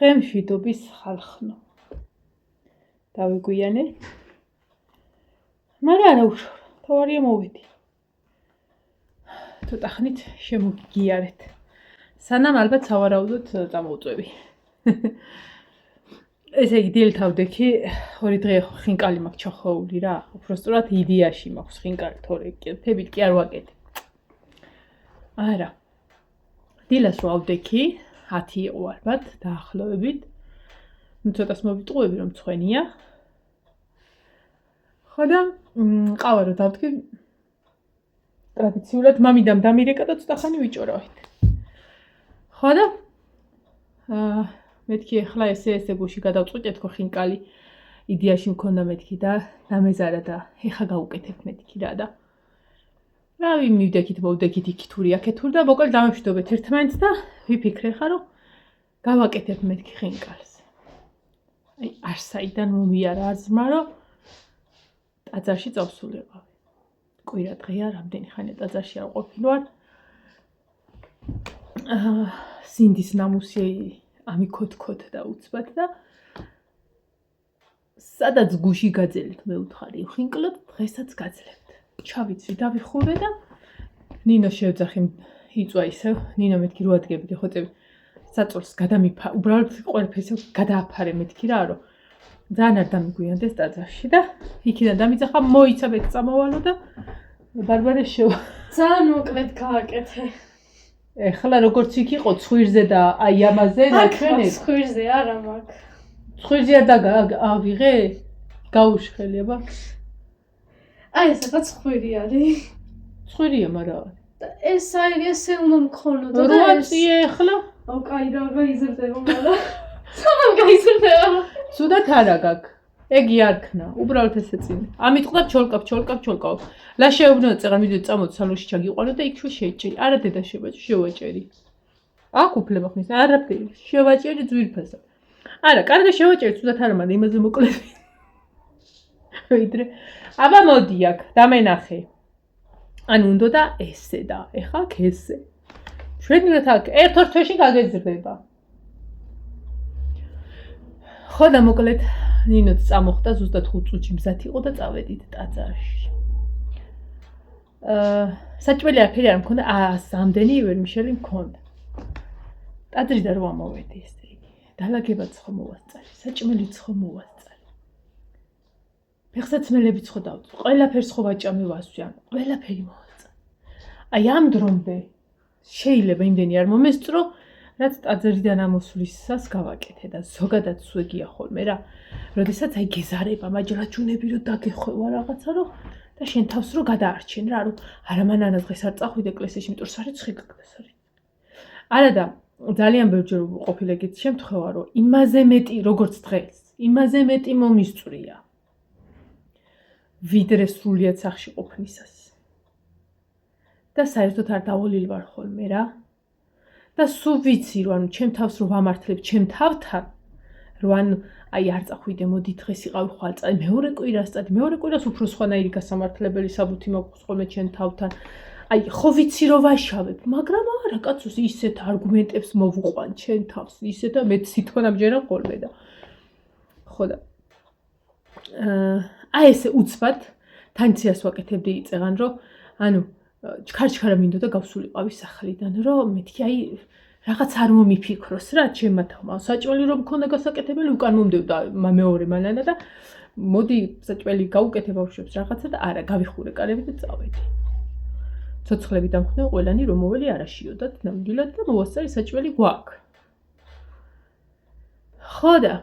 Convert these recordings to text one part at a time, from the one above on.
დღემშვიდობის ხალხნო. დავიგვიანე. მაგრამ არა უშორ, თავარია მოვედი. ცოტა ხნით შემოგიგიარეთ. სანამ ალბათ სავარაუდოდ წამოვწვევი. ესე იგი დილთავდექი 2 დღე ხინკალი მაქვს ჩახოული რა. უბრალოდ იდეაში მაქვს ხინკალი, თორე თებით კი არ ვაკეთებ. არა. დილას ვავდექი 10 იყო ალბათ დაახლოებით. ნუ ცოტას მოვიტყუები რომ მცვენია. ხო და ყავა რომ დავდგე ტრადიციულად მამიდამ დამირეკა და ცოტა ხანი ვიჭორავით. ხო და მეთქი ახლა ესე გუში გადავწყვიტეთ ხო ხინკალი იდეაში მქონდა მეთქი და დამეზარა და ეხა გავუკეთებ მეთქი რა და რავი მივდექით მოვდექით იქითური აქეთური და მოკლედ დამშვიდობეთ ერთმანეთს და ვიფიქრე ხა რომ გავაკეთებ მეთქი ხინკალს. აი არსაიდან მომიარა აზრმა რომ ტაძარში წავსულიყავი. კვირა დღეა რამდენი ხანია ტაძარში არ ყოფილვარ. სინდის ნამუსი ამიქოთქოთ და უცბად და სადაც გუში გაძელით მე ვთხარი ხინკლოდ დღესაც გაძლებთ. ჩავიცვი დავიხურე და ნინო შევძახი იწვა ისევ ნინო მეთქი რო ადგებდი ხო წევი საწოლს გადამიფა უბრალოდ ყველაფერს გადააფარე მეთქი რა რომ ძალიან არ დამიგვიანდეს ტაძარში და იქიდან დამიძახა მოიცა მე წამოვალო და ბარბარე შევა ძალიან მოკლედ გააკეთე. ეხლა როგორც იქ იყო ცხვირზე და აი ამაზე ნაჩვენე ცხვირზე არა მაქვს. ცხვირზე და ავიღე გაუშხელი აბა აი ეს ახლა ცხვირი არის. ცხვირია მაგრამ ეს აი ესე უნდა მქონოდა და როაწიე ეხლა აუ კაი რა გაიზრდება მაგრამ სანამ გაიზრდება ცუდად არა გაქვს ეგი არ ქნა უბრალოდ ესე წინ ამიტყდა ჩოლკავ ლა შეუბნო წეღარ მიდიო წამოდი სალონში ჩაგიყვანო და იქ შე შეჭერი არა დედა შევაჭერი აქ უფლება ხმის არაფერი შევაჭერი ძვირფასა არა კარგი შევაჭერი ცუდად არა მაგრამ იმაზე მოკლები ვიდრე აბა მოდი აქ დამენახე ანუ უნდა და ესე და ეხა ესე შვედნიურად აქ ერთ-ორ თვეში გაგეზრდება ხო და მოკლედ ნინოც წამოხდა ზუსტად 5 წუთში მზად იყო და წავედით ტაძარში საჭმელი არაფერი არ მქონდა ამდენი ვერმიშელი მქონდა ტაძრიდან რო ამოვედი ესე იგი დალაგებაც ხო მოვასწარი საჭმელიც ხო მოვასწარი ფეხსაცმელებიც ხო დავწვა ყველაფერს ხო ვაჭამე ვასვი ან ყველაფერი მოვასწარი აი ამ დრომდე შეიძლება იმდენი არ მომესწრო რაც ტაძრიდან ამოსვლისას გავაკეთე და ზოგადად სუეგია ხოლმე რა როდესაც აი გეზარება მაჯრაჯუნები რომ დაგეხვევა რაღაცა რომ და შენ თავს რო გადაარჩენ რა რომ არა მანანა დღეს არ წახვიდე ეკლესიაში იმიტომ რომ სარიცხი გაგდეს არის არა და ძალიან ბევრჯერ ყოფილა ეგეთი შემთხვევა რომ იმაზე მეტი როგორც დღეს იმაზე მეტი მომისწრია ვიდრე სრულიად სახში ყოფნისას და საერთოდ არ დავალილი ვარ ხოლმე რა და სულ ვიცი რომ ანუ ჩემ თავს რო ვამართლებ ჩემ თავთან რომ ანუ აი არ წახვიდე მოდი დღეს იყავი ხვალ წადი მეორე კვირას უფრო სხვანაირი გასამართლებელი საბუთი მაქვს ხოლმე ჩემ თავთან აი ხო ვიცი რომ ვაშავებ მაგრამ არა კაცოს ისეთ არგუმენტებს მოვუყვან ჩემ თავს ისე და მე თვითონ ამჯერა ხოლმე და ხო და აი ესე უცბად თანციას ვაკეთებდი იწეგან რომ ანუ ჩქარ-ჩქარა მინდოდა გავსულიყავი სახლიდან რომ მეთქი აი რაღაც არ მომიფიქროს რა ჩემმა თავმა საჭმელი რომ მქონდა გასაკეთებელი უკან მომდევდა მეორე მანანა და მოდი საჭმელი გავუკეთე ბავშვებს რაღაცა და არა გავიხურე კარები და წავედი ცოცხლები დამხდნენ ყველანი რომ მოველი არაშიოდათ ნამდვილად და მოვასწარი საჭმელი გვაქვს ხო და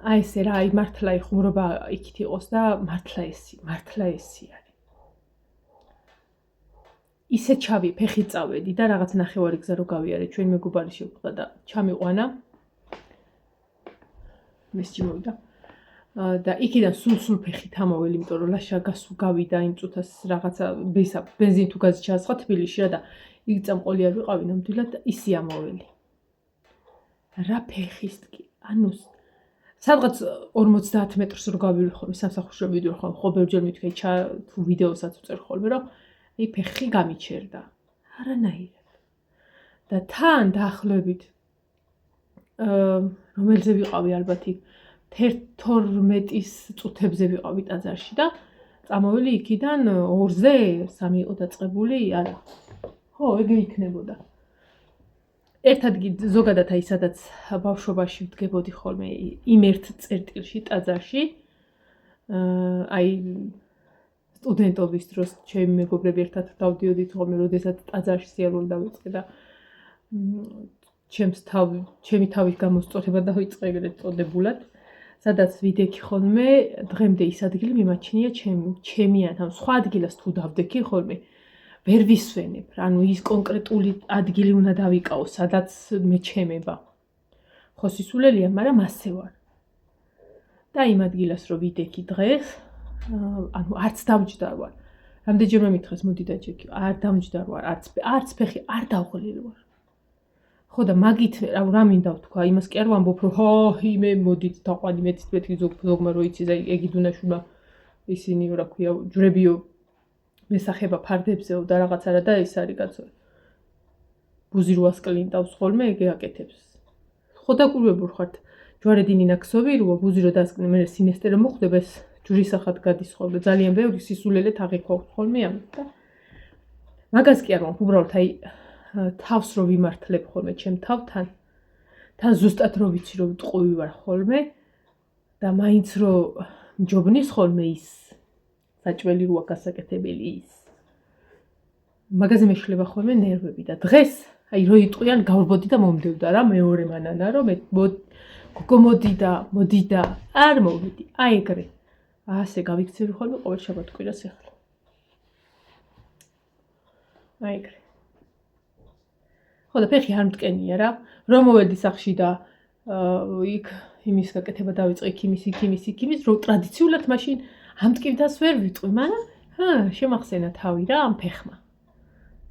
აი ესე რა აი მართლა იხუმრობა იქით იყოს და მართლა ესი არის ისე ჩავი ფეხით წავედი და რაღაც ნახევარი გზა რო გავიარე ჩვენ მეგობარი შევხვდა და ჩამიყვანა მესჯი მოვიდა და იქიდან სულ ფეხით ამოველი იმიტომ რომ ლაშა გასულ გავიდა იმ წუთას რაღაცა ბენზინი თუ გაზი ჩაასხა თბილისში რა და იქ წამყოლი არ ვიყავი ნამდვილად და ისი ამოველი რა ფეხისტკი ანუ სადღაც 50 მეტრს რო გავივლი ხოლმე სამსახურში რო მივიდოდი ხოლმე ხო ბევრჯერ მithქვი თუ ვიდეოსაც უწერ ხოლმე რომ აი ფეხი გამიჩერდა არანაირად და თან დაახლოებით რომელზე ვიყავი ალბათ იქ 12 წუთებზე ვიყავი ტაძარში და წამოველი იქიდან 2-ზე 3 იყო დაწყებული, არა. ხო, ეგრე იქნებოდა. ერთად ზოგადად აი სადაც ბავშვობაში ვდგებოდი ხოლმე იმ ერთ წერტილში ტაძარში. აი სტუდენტობის დროს ჩემი მეგობრები ერთად დავდიოდით ხოლმე, როდესაც ტაძარში სიარული დავიწყე და ჩემი თავის გამოსწორება დავიწყე ეგრეთ წოდებულად. სადაც ვიდექი ხოლმე, დღემდე ის ადგილი მიმაჩნია ჩემიან, ამ სხვა ადგილას თუ დავდექი ხოლმე, ვერ ვისვენებ, ანუ ის კონკრეტული ადგილი უნდა დავიკავო, სადაც მე ჩემება. ხო სისულელია, მაგრამ ასე ვარ. და იმ ადგილას რო ვიდექი დღეს, ანუ არც დამჯდარ ვარ. რამდენჯერმე მითხეს მოდი დაჭექი, არ დამჯდარ ვარ, არც ფეხი არ დავღლილ ვარ. ხო და მაგით რა მინდა ვთქვა, იმას კი არ ვამბობ, რომ იმე მოდით თაყვანი მეთქი ზოგმა რო იცი და ეგით უნდა შუნა ისინი რა ქვია, ჯვრებიო მესახება ფარდებზეო და რაღაცა რა და ეს არის კაცო. ბუზი როას კლინტავს ხოლმე ეგ აკეთებს. ხო დაკვირვებულ ხართ, ჯვარედინი ნაქსოვი როა ბუზი რო დასკნე, მე სინესტერო მოხდება ეს ჯვრისახად გადის ხოლმე, ძალიან ბევრი სისულელე თაღიქვავს ხოლმე ამით და მაგას კი არ ვამბობ, უბრალოდ აი თავს რო ვიმართლებ ხოლმე ჩემ თავთან, თან ზუსტად რო ვიცი რომ ტყუი ვარ ხოლმე და მაინც რო მჯობნის ხოლმე ის საჭველი როა გასაკეთებელი ის. მაგაზე მეშლება ხოლმე ნერვები და დღეს აი რო იტყვიან გავრბოდი და მომდევდა რა მეორე მანანა რომ გოგო მოდი და არ მოვიდი. აი ეგრე. ასე გავიქცევი ხოლმე ყოველ შაბათ-კვირას ახლა. აი ეგრე. ხო და ფეხი არ მტკენია რა. რომ მოვედი სახში და იქ იმის გაკეთება დავიწყე, იქ იმის, რომ ტრადიციულად მაშინ ამ მტკივდას ვერ ვიტყვი, მაგრამ შემახსენა თავი რა ამ ფეხმა.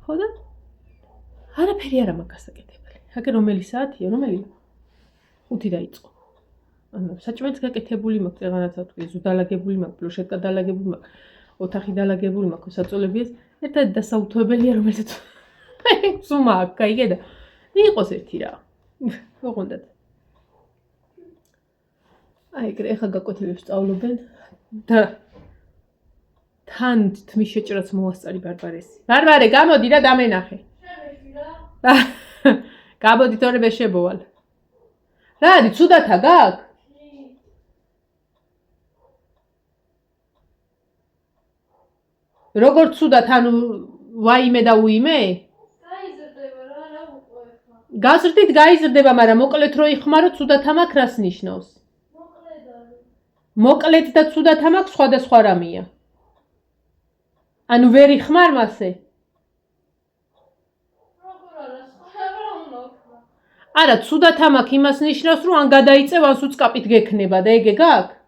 ხო და არაფერი არ მაქვს გასაკეთებელი. აქ რომელი საათია, რომელი? 5 დაიწყო. ანუ საჭმელიც გაკეთებული მაქვს, რაღაცა თქვი, ზუდალაგებული მაქვს, პლუშეტ გადალაგებული მაქვს, ოთახი დალაგებული მაქვს, საწოლებიეს. ერთად დასაუთოებელია, რომელსაც სუმა აქვს, კაიგე და იყოს ერთი რა. ოღონდად. აი ეგრე ახლა გაკვეთილებს სწავლობენ და თან თმის შეჭრაც მოასწარი ბარბარესი. ბარბარე, გამოდი და დამენახე. გამოდი თორე მე შებოვალ. რა არის, ცუდათა გაქვს? როგორ ცუდათ, ანუ ვაიმე და უიმე? გაიზრდება რა უყო ახლა. გაზრდით გაიზრდება, მაგრამ მოკლედ რო იხმარო ცუდათა მაქვს რას ნიშნავს? მოკლედ და ცუდათა მაქვს სხვადასხვა რამეა. ანუ ვერ იხმარ მასე? არა, ცუდათა მაქვს იმას ნიშნავს, რომ ან გადაიწევ, ან სუწკაპით გექნება და ეგ გაქვს?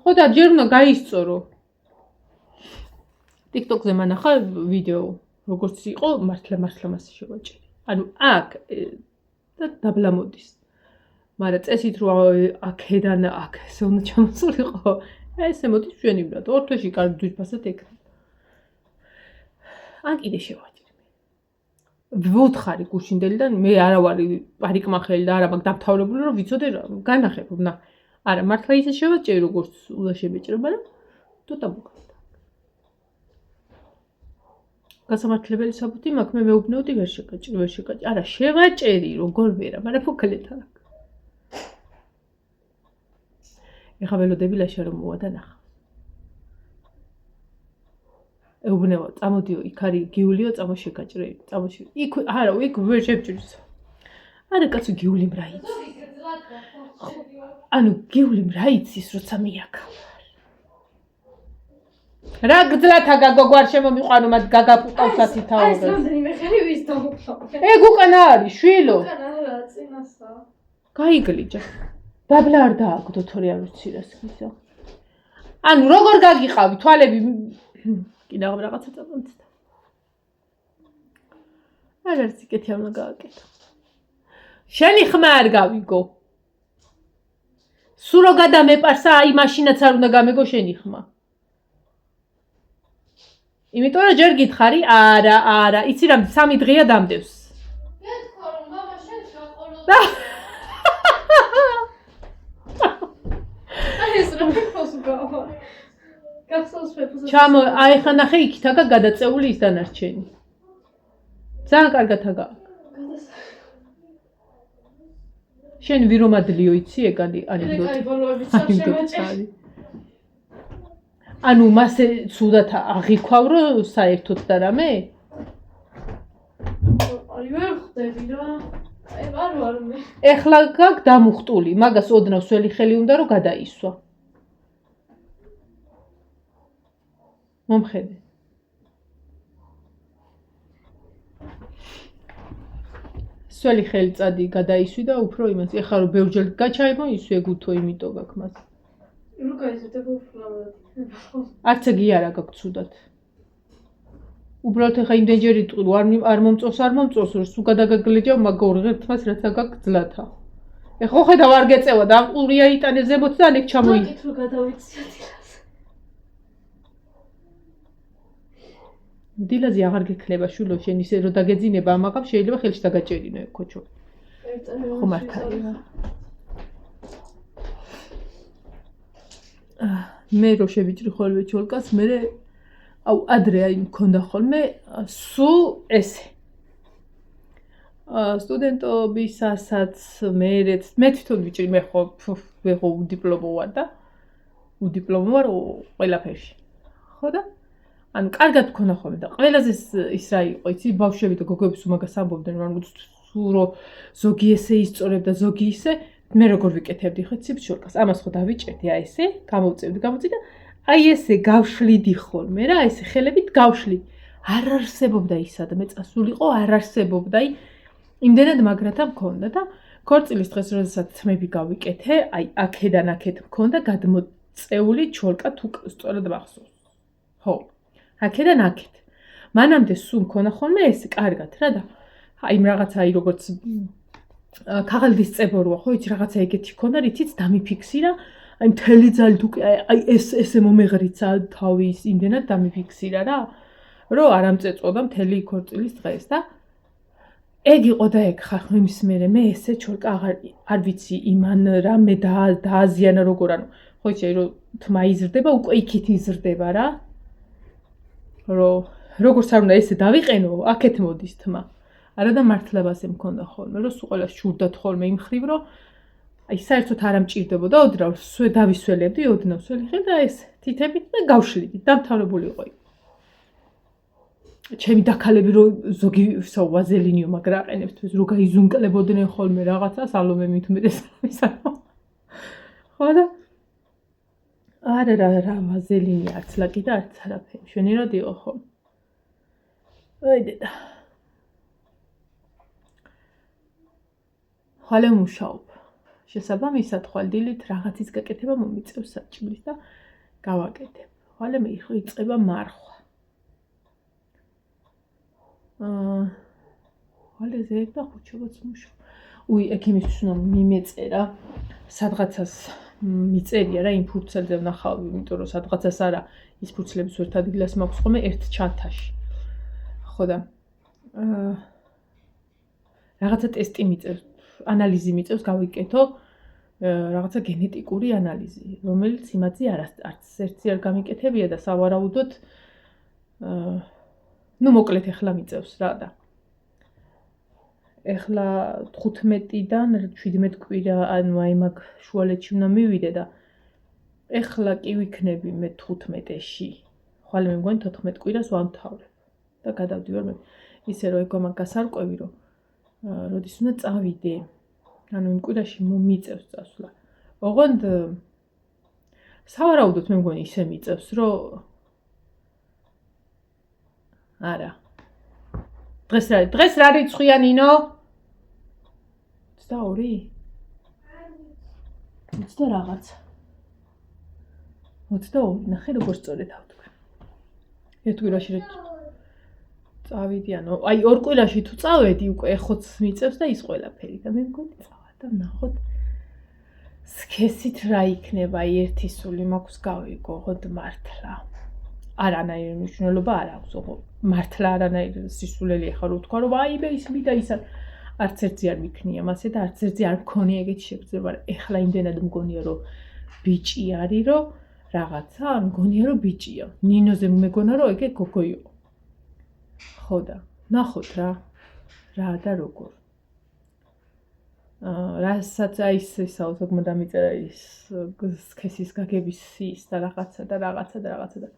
ხო და ჯერ უნდა გაისწორო. TikTok-ზე მანახა ვიდეო, როგორც იყო, მართლა მასე შევაჭერი. ანუ აქ და დაბლა მოდის. მაგრამ წესით რომ აქედან აქ ესე უნდა ჩამოსულიყო, ესე მოდის ჩვენივრად. ორ თვეში კარგი ძვირფასად ეკრება. ან კიდე შევაჭერი. ვუთხარი გუშინდელიდან, მე არა ვარ პარიკმახელი და არა მაქვს დამთავრებული, რომ ვიცოდე რა, განახებ, ნა. არა, მართლა ისე შევაჭერი, როგორც უნდა შევეჭრო, მაგრამ ცოტა მოგხდა. გასამართლებელი საბუთი მაქვს, მე მეუბნეოდი ვერ შეკაჭრი. არა, შევაჭერი, როგორ ვერა, მაგრამ მოკლედ არა. ეხა ველოდები ლაშა რომ მოვა და ნახა. ეუბნევა, წამოდიო, იქ არის გიულიო, წამოშეკაჭრე, იქ არა, იქ ვერ შევჭრის. არა, კაცო, გიული რა იცი. ანუ გიული რა იცის, როცა მიაქა. რა გძლათა გაგო არ შემომიყვანო, მათ გაგაპუტავს ასი თაობებს. ეს რამდენიმე ხელი ვის დამოფლავ. ეგ უკან არის, შვილო. უკან არა, წინასა. გაიგლიჯა. დაბლა არ დააგდო თორე არ ვიცი რას გიზა. ანუ როგორ გაგიყავი თვალები კიდევ რაღაცა წამოწდა. არ არის იკეთი არ უნდა გააკეთო. შენი ხმა არ გავიგო. სულ რო გადამეპარსა, აი მაშინაც არ უნდა გამეგო შენი ხმა. იმიტომ რომ ჯერ გითხარი, არა, იცი რა, 3 დღეა დამდევს. გეთქვა რომ ბაბა შენ გაყოლო. აი ეს რა ფეხოს გავა. გახსოვს ფეხოს. ჩამო, აი ხა ნახე იქითაგა გადაწეული ის დანარჩენი. ძალიან კარგად აგა. შენ ვირომადლიო იცი ეგალი ანეკდოტი. აი ბოლოებიც არ შემაჭერი. ანუ მასე ცუდად აღიქვავ რომ საერთოდ და რამე? აი ვერ ხვდები რა. აი ვარ მე. ეხლა გაქვს დამუხტული, მაგას ოდნავ სველი ხელი უნდა რომ გადაისვა. მომხედე. სველი ხელი წადი გადაისვი და უფრო იმას. ეხლა რომ ბევრჯერ გაჩაიბო ისე გუთო იმიტომ გაქვს მას. რუკა იზრდება უფლავად. არც ეგი არა გაქვს ცუდად. უბრალოდ ეხა იმდენჯერი ტყუილ არ მომწოს რომ სულ გადაგაგლეჯავ მაგ ორ ღერთმას რაც გაქვს ძლათა. ეხლა ხედავ არ გეწევა და ყურია იტანე ზემოთ და ანეკ ჩამოი. მაგით რო გადავიცი დილას. დილაზე აღარ გექნება შულო შენ ისე რომ დაგეძინება ამაღამ შეიძლება ხელში დაგაჭერინო ქოჩო. ხო მართალია. მე რო შევიჭრი ხოლმე ჩოლკას მე აუ ადრე აი მქონდა ხოლმე სულ ესე სტუდენტობისასაც მე თვითონ ვიჭრი მე ხო უდიპლომო ვარ და უდიპლომო ვარ ყველაფერში ხო და ანუ კარგად მქონდა ხოლმე და ყველაზე ის რა იყო იცი ბავშვები და გოგოების უმაგას ამბობდნენ რომ სულ ზოგი ესე ისწორებ და ზოგი ისე მე როგორ ვიკეთებდი ხო იცი ჩოლკას ამას ხო დავიჭერდი აი ესე გამოვწევდი და აი ესე გავშლიდი ხოლმე რა ესე ხელებით გავშლი არ არსებობდა ისადმე წასულიყო არ არსებობდა აი იმდენად მაგრათა მქონდა და ქორწილის დღეს როდესაც თმები გავიკეთე აი აქედან აქეთ მქონდა გადმოწეული ჩოლკა თუ სწორად მახსოვს ხო აქედან აქეთ მანამდე სულ მქონდა ხოლმე ესე კარგად რა და აი რაღაცა აი როგორც ქაღალდის წებოროა ხო იცი რაღაცა ეგეთი მქონდა რითიც დამიფიქსირა აი მთელი ძალით უკვე აი ესე მომეღრიცა თავის იმდენად დამიფიქსირა რა რომ არ ამწეწოდა მთელი ქორწილის დღეს და ეგ იყო და ეგ ხარ იმის მე ესე ჩოლკა არ ვიცი იმან რა მე დააზიანა როგორ ანუ ხო იცი რომ თმა იზრდება უკვე იქით იზრდება რა რომ როგორც არ უნდა ესე დავიყენო აქეთ მოდის თმა არა და მართლაბაზე მქონდა ხოლმე რომ სულ ყველას შურდათ ხოლმე იმ ხრივ რომ აი საერთოდ არ ამჭირდებოდა ოდნავ დავისველებდი ოდნავ სველი ხელი და ეს თითებით და გავშლიდი დამთავრებული იყო ჩემი დაქალები რომ ზოგი ვაზელინიო მაგრა აყენებს თვითონ რო გაიზუნკლებოდნენ ხოლმე რაღაცას ალომე მით უმეტეს ხო და არა რა ვაზელინი არც ლაკი და არც არაფერი შვენიერად იყო ხო აი დედა ხალე მუშაობ შესაბამისად ხვალდილით რაღაცის გაკეთება მომიწევს საჭმლის და გავაკეთებ. ხვალე მე იწყება მარხვა. ხვალე ზედ და ხუჩობაც მუშაობ. უი, ექიმისთვის უნდა მიმეწერა. სადღაცას მიწერია რა იმ ფურცელზე ვნახავ, იმიტომ რომ სადღაცას არა ის ფურცლების ერთ ადგილას მაქვს ხოლმე ერთ ჩანთაში. ხო და რაღაცა ტესტი მიწევს. ანალიზი მიწევს გავიკეთო რაღაცა გენეტიკური ანალიზი, რომელიც იმათი არც ერთი არ გამიკეთებია და სავარაუდოდ ნუ მოკლედ ეხლა მიწევს რა და ეხლა 15-დან 17 კვირა ანუ აი მაგ შუალედში უნდა მივიდე და ეხლა კი ვიქნები მე 15-ში ხვალე მე მგონი 14 კვირას ვამთავრებ და გადავდივარ მე ისე რომ ეგ მაგას არ ყვევი რომ როდის უნდა წავიდე ანუ იმ კვირაში მომიწევს წასვლა. ოღონდ სავარაუდოდ მე მგონი ისე მიწევს, რომ არა. დღეს რა რიცხვია ნინო? 22? 20 რაღაც. 22, ნახე როგორ სწორედ ავთქვი. ერთ კვირაში წავიდი, ანუ აი ორ კვირაში თუ წავედი უკვე ეხოც მიწევს და ის ყველაფერი და მე მგონი და ნახოთ სქესით რა იქნება ერთი სული მაქვს გავიგო ხოდ მართლა არანაირი მნიშვნელობა არ აქვს, ოღონდ მართლა არანაირი სისულელი ახლა რო თქვა რომ აი ისმი და ისა არც ერთი არ მიქნია მასე და არც ერთი არ მქონია ეგეთი შეგრძნება, ეხლა იმდენად მგონია რომ ბიჭი არის, რომ რაღაცა, მგონია რომ ბიჭია. ნინოზე მეგონა რომ ეგე გოგო იყო. ხო და ნახოთ რა და როგორ. რასაც აი ეს აუზოგმა დამიწერა ის სქესის გაგების ის და რაღაცა და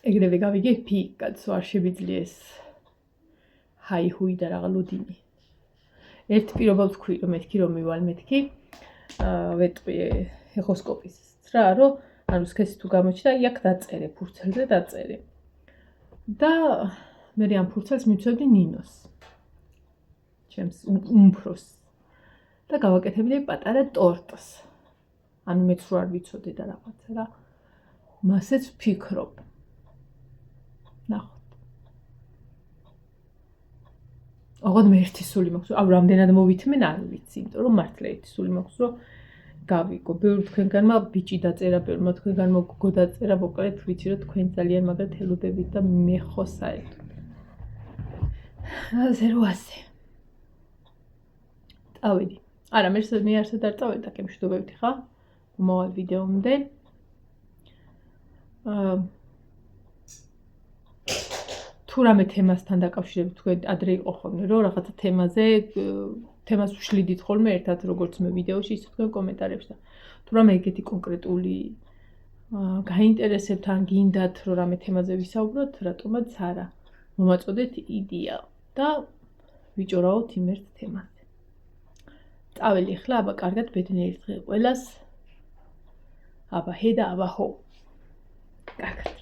ეგრევე გავიგე ფიკაც არ შევიძლია ეს ჰაი-ჰუი და რაღა ლოდინი. ერთ პირობა ვთქვი რომ მეთქი რომ მივალ მეთქი ვეტყვი ეხოსკოპის რა რომ ანუ სქესი თუ გამოჩნდა იქ დაწერე ფურცელზე დაწერე და მე ამ ფურცელს მივცევდი ნინოს ჩემს უმფროს და გავაკეთებდი პატარა ტორტს ანუ მეც რო არ ვიცოდე და რაღაცა რა მასეც ვფიქრობ ნახოთ ოღონდ მე ერთი სული მაქვს აუ რამდენად მოვითმენ არ ვიცი იმიტომ რომ მართლა ერთი სული მაქვს რომ გავიგო ბევრი თქვენგანმა ბიჭი დაწერა ბევრმა თქვენგანმა გოგო დაწერა მოკლედ ვიცი რომ თქვენ ძალიან მაგრად ელოდებით და მე ხო საერთოდ ასე რომ ასე წავედი არა მე არსად არ წავედი და კემშვიდობებდი ხა მოვალ ვიდეომდე თუ რამე თემასთან დაკავშირებით თქვენ ადრე იყო ხოლმე რომ რაღაცა თემას ვშლიდით ხოლმე ერთად როგორც მე ვიდეოში ისე თქვენ კომენტარებში და თუ რამე ეგეთი კონკრეტული გაინტერესებთ ან გინდათ რომ რამე თემაზე ვისაუბროთ რატომაც არა მომაწოდეთ იდეა და ვიჭორავთ იმ ერთ თემაზე წაველი ხლა აბა კარგად ბედნიერი დღე ყველას აბა ჰე და აბა ჰო კარგად